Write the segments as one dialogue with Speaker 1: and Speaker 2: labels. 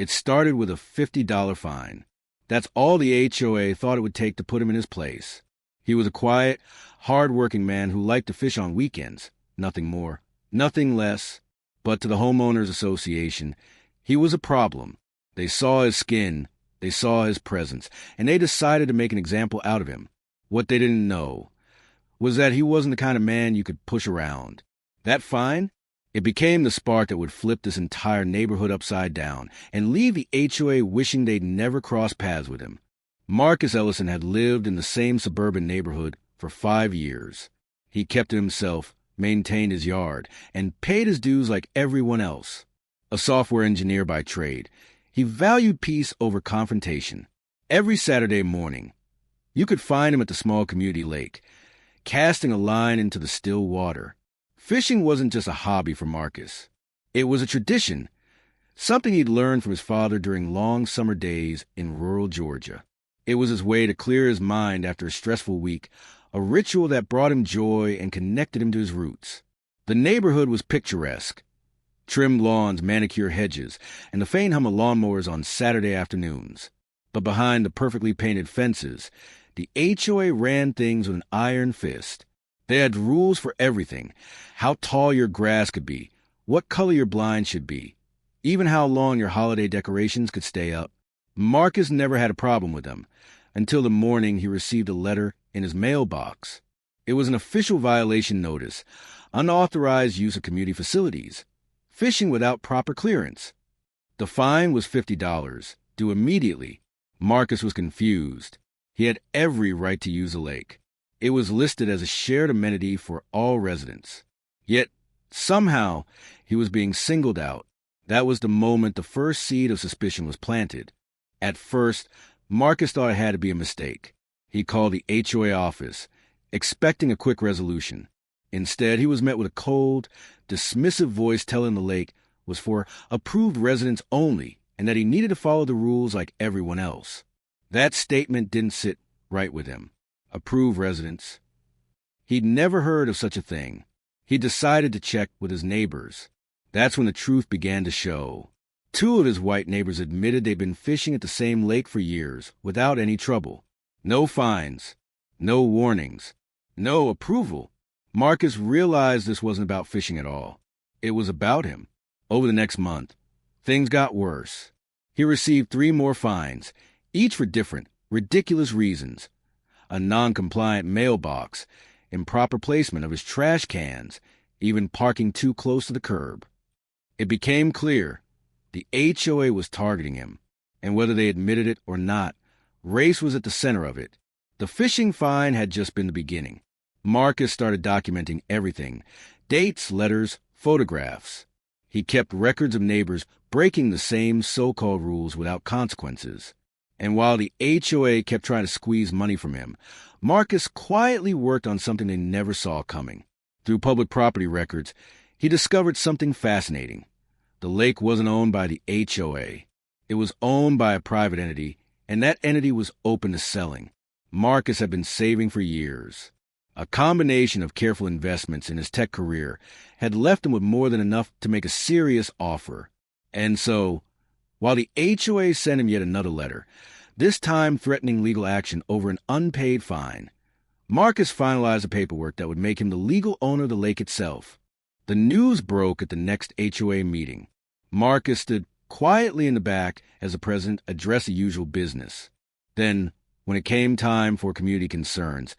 Speaker 1: It started with a $50 fine. That's all the HOA thought it would take to put him in his place. He was a quiet, hard-working man who liked to fish on weekends. Nothing more, nothing less. But to the Homeowners Association, he was a problem. They saw his skin, they saw his presence, and they decided to make an example out of him. What they didn't know was that he wasn't the kind of man you could push around. That fine? It became the spark that would flip this entire neighborhood upside down and leave the HOA wishing they'd never crossed paths with him. Marcus Ellison had lived in the same suburban neighborhood for 5 years. He kept to himself, maintained his yard, and paid his dues like everyone else. A software engineer by trade, he valued peace over confrontation. Every Saturday morning, you could find him at the small community lake, casting a line into the still water. Fishing wasn't just a hobby for Marcus. It was a tradition, something he'd learned from his father during long summer days in rural Georgia. It was his way to clear his mind after a stressful week, a ritual that brought him joy and connected him to his roots. The neighborhood was picturesque. Trimmed lawns, manicured hedges, and the faint hum of lawnmowers on Saturday afternoons. But behind the perfectly painted fences, the HOA ran things with an iron fist. They had rules for everything: how tall your grass could be, what color your blinds should be, even how long your holiday decorations could stay up. Marcus never had a problem with them, until the morning he received a letter in his mailbox. It was an official violation notice, unauthorized use of community facilities, fishing without proper clearance. The fine was $50, due immediately. Marcus was confused. He had every right to use the lake. It was listed as a shared amenity for all residents. Yet, somehow, he was being singled out. That was the moment the first seed of suspicion was planted. At first, Marcus thought it had to be a mistake. He called the HOA office, expecting a quick resolution. Instead, he was met with a cold, dismissive voice telling the lake was for approved residents only and that he needed to follow the rules like everyone else. That statement didn't sit right with him. Approved residents. He'd never heard of such a thing. He decided to check with his neighbors. That's when the truth began to show. 2 of his white neighbors admitted they'd been fishing at the same lake for years without any trouble. No fines, no warnings, no approval. Marcus realized this wasn't about fishing at all. It was about him. Over the next month, things got worse. He received 3 more fines, each for different, ridiculous reasons. A non-compliant mailbox, improper placement of his trash cans, even parking too close to the curb. It became clear the HOA was targeting him, and whether they admitted it or not, race was at the center of it. The fishing fine had just been the beginning. Marcus started documenting everything: dates, letters, photographs. He kept records of neighbors breaking the same so-called rules without consequences. And while the HOA kept trying to squeeze money from him, Marcus quietly worked on something they never saw coming. Through public property records, he discovered something fascinating. The lake wasn't owned by the HOA. It was owned by a private entity, and that entity was open to selling. Marcus had been saving for years. A combination of careful investments in his tech career had left him with more than enough to make a serious offer. And so, while the HOA sent him yet another letter, this time threatening legal action over an unpaid fine, Marcus finalized the paperwork that would make him the legal owner of the lake itself. The news broke at the next HOA meeting. Marcus stood quietly in the back as the president addressed the usual business. Then, when it came time for community concerns,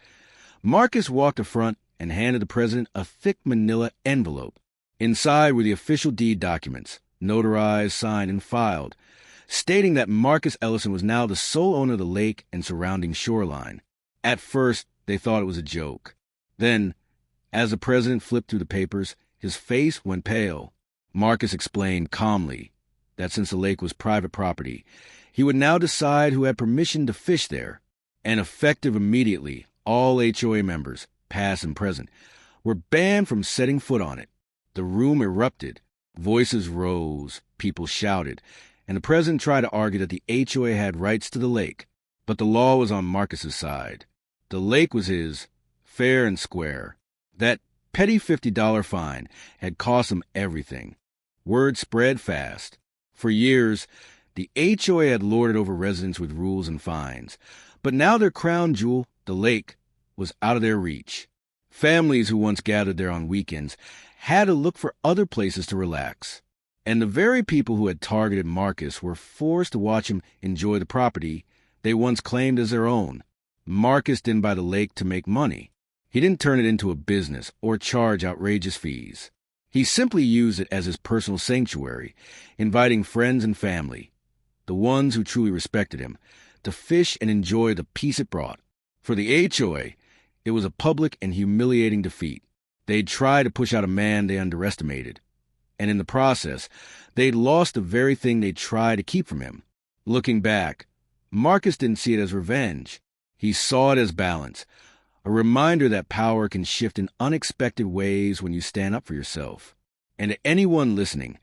Speaker 1: Marcus walked to front and handed the president a thick manila envelope. Inside were the official deed documents, notarized, signed, and filed, stating that Marcus Ellison was now the sole owner of the lake and surrounding shoreline. At first, they thought it was a joke. Then, as the president flipped through the papers, his face went pale. Marcus explained calmly that since the lake was private property, he would now decide who had permission to fish there. And effective immediately, all HOA members, past and present, were banned from setting foot on it. The room erupted. Voices rose, people shouted, and the president tried to argue that the HOA had rights to the lake, but the law was on Marcus's side. The lake was his, fair and square. That petty $50 fine had cost him everything. Word spread fast. For years, The HOA had lorded over residents with rules and fines, but now their crown jewel, the lake, was out of their reach. Families who once gathered there on weekends had to look for other places to relax. And the very people who had targeted Marcus were forced to watch him enjoy the property they once claimed as their own. Marcus didn't buy the lake to make money. He didn't turn it into a business or charge outrageous fees. He simply used it as his personal sanctuary, inviting friends and family, the ones who truly respected him, to fish and enjoy the peace it brought. For the HOA, it was a public and humiliating defeat. They'd tried to push out a man they underestimated, and in the process, they'd lost the very thing they tried to keep from him. Looking back, Marcus didn't see it as revenge. He saw it as balance, a reminder that power can shift in unexpected ways when you stand up for yourself. And to anyone listening,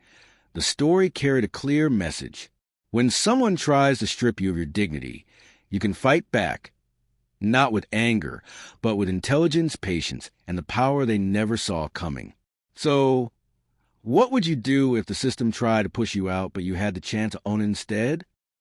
Speaker 1: the story carried a clear message. When someone tries to strip you of your dignity, you can fight back, not with anger, but with intelligence, patience, and the power they never saw coming. So, what would you do if the system tried to push you out, but you had the chance to own it instead?